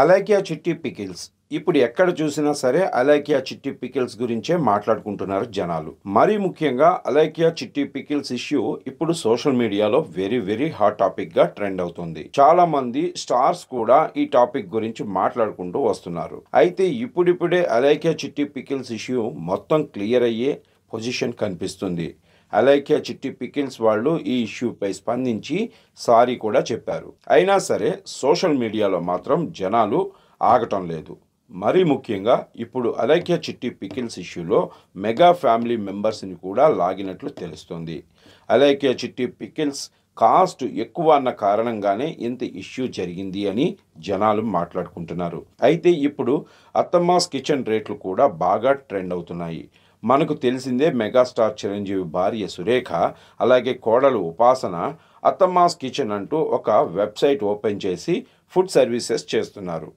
అలైకియా చిట్టి పికిల్స్. ఇప్పుడు ఎక్కడ చూసినా సరే అలైకియా చిట్టి పికిల్స్ గురించే మాట్లాడుకుంటున్నారు జనాలు. మరీ ముఖ్యంగా అలైకియా చిట్టి పికిల్స్ ఇష్యూ ఇప్పుడు సోషల్ మీడియాలో వెరీ హాట్ టాపిక్ గా ట్రెండ్ అవుతుంది. చాలా మంది స్టార్స్ కూడా ఈ టాపిక్ గురించి మాట్లాడుకుంటూ వస్తున్నారు. అయితే ఇప్పుడిప్పుడే అలైకియా చిట్టి పికిల్స్ ఇష్యూ మొత్తం క్లియర్ అయ్యే పొజిషన్ కనిపిస్తుంది. అలైకియా చిట్టి పికిల్స్ వాళ్ళు ఈ ఇష్యూపై స్పందించి సారీ కూడా చెప్పారు. అయినా సరే సోషల్ మీడియాలో మాత్రం జనాలు ఆగటం లేదు. మరీ ముఖ్యంగా ఇప్పుడు అలైకియా చిట్టి పికిల్స్ ఇష్యూలో మెగా ఫ్యామిలీ మెంబర్స్ని కూడా లాగినట్లు తెలుస్తుంది. అలైకియా చిట్టి పికిల్స్ కాస్ట్ ఎక్కువ అన్న కారణంగానే ఇంత ఇష్యూ జరిగింది అని జనాలు మాట్లాడుకుంటున్నారు. అయితే ఇప్పుడు అత్తమ్మాస్ కిచెన్ రేట్లు కూడా బాగా ట్రెండ్ అవుతున్నాయి. మనకు తెలిసిందే మెగాస్టార్ చిరంజీవి భార్య సురేఖ, అలాగే కోడలు ఉపాసన అత్తమ్మాస్ కిచెన్ అంటూ ఒక వెబ్సైట్ ఓపెన్ చేసి ఫుడ్ సర్వీసెస్ చేస్తున్నారు.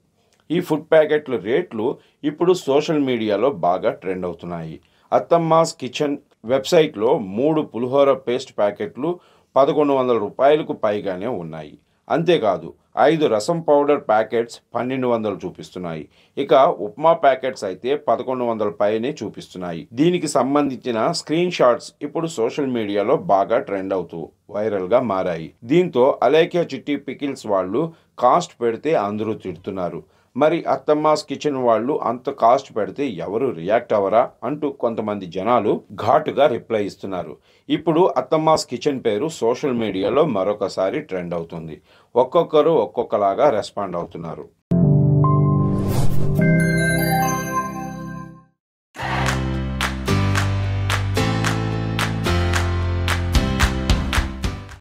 ఈ ఫుడ్ ప్యాకెట్ల రేట్లు ఇప్పుడు సోషల్ మీడియాలో బాగా ట్రెండ్ అవుతున్నాయి. అత్తమ్మాస్ కిచెన్ వెబ్సైట్లో 3 పులిహోర పేస్ట్ ప్యాకెట్లు 1100 రూపాయలకు పైగానే ఉన్నాయి. అంతేకాదు 5 రసం పౌడర్ ప్యాకెట్స్ 1200 చూపిస్తున్నాయి. ఇక ఉప్మా ప్యాకెట్స్ అయితే 1100 పైనే చూపిస్తున్నాయి. దీనికి సంబంధించిన స్క్రీన్ షాట్స్ ఇప్పుడు సోషల్ మీడియాలో బాగా ట్రెండ్ అవుతూ వైరల్గా మారాయి. దీంతో అలైకియా చిట్టి పికిల్స్ వాళ్ళు కాస్ట్ పెడితే అందరూ తిడుతున్నారు. మరి అత్తమ్మాస్ కిచెన్ వాళ్ళు అంత కాస్ట్ పెడితే ఎవరు రియాక్ట్ అవ్వరా అంటూ కొంతమంది జనాలు ఘాటుగా రిప్లై ఇస్తున్నారు. ఇప్పుడు అత్తమ్మాస్ కిచెన్ పేరు సోషల్ మీడియాలో మరొకసారి ట్రెండ్ అవుతుంది. ఒక్కొక్కరు ఒక్కొక్కలాగా రెస్పాండ్ అవుతున్నారు.